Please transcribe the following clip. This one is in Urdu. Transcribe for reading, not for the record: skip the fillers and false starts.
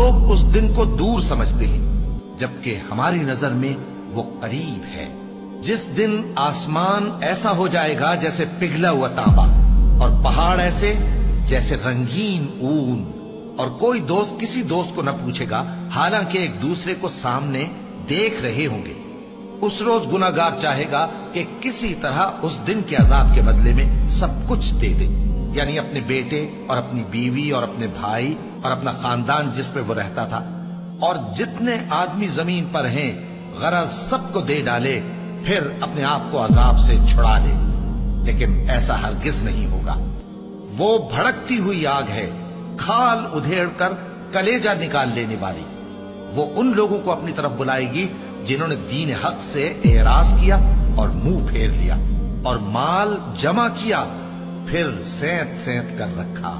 لوگ اس دن کو دور سمجھتے ہیں جبکہ ہماری نظر میں وہ قریب ہے. جس دن آسمان ایسا ہو جائے گا جیسے پگھلا ہوا تانبا اور پہاڑ ایسے جیسے رنگین اون، اور کوئی دوست کسی دوست کو نہ پوچھے گا حالانکہ ایک دوسرے کو سامنے دیکھ رہے ہوں گے. اس روز گناہگار چاہے گا کہ کسی طرح اس دن کے عذاب کے بدلے میں سب کچھ دے دے، یعنی اپنے بیٹے اور اپنی بیوی اور اپنے بھائی اور اپنا خاندان جس پہ وہ رہتا تھا، اور جتنے آدمی زمین پر ہیں غرض سب کو دے ڈالے، پھر اپنے آپ کو عذاب سے چھڑا لے. لیکن ایسا ہرگز نہیں ہوگا. وہ بھڑکتی ہوئی آگ ہے، کھال ادھیڑ کر کلیجہ نکال لینے والی. وہ ان لوگوں کو اپنی طرف بلائے گی جنہوں نے دین حق سے اعراض کیا اور منہ پھیر لیا اور مال جمع کیا پھر سینت سینت کر رکھا.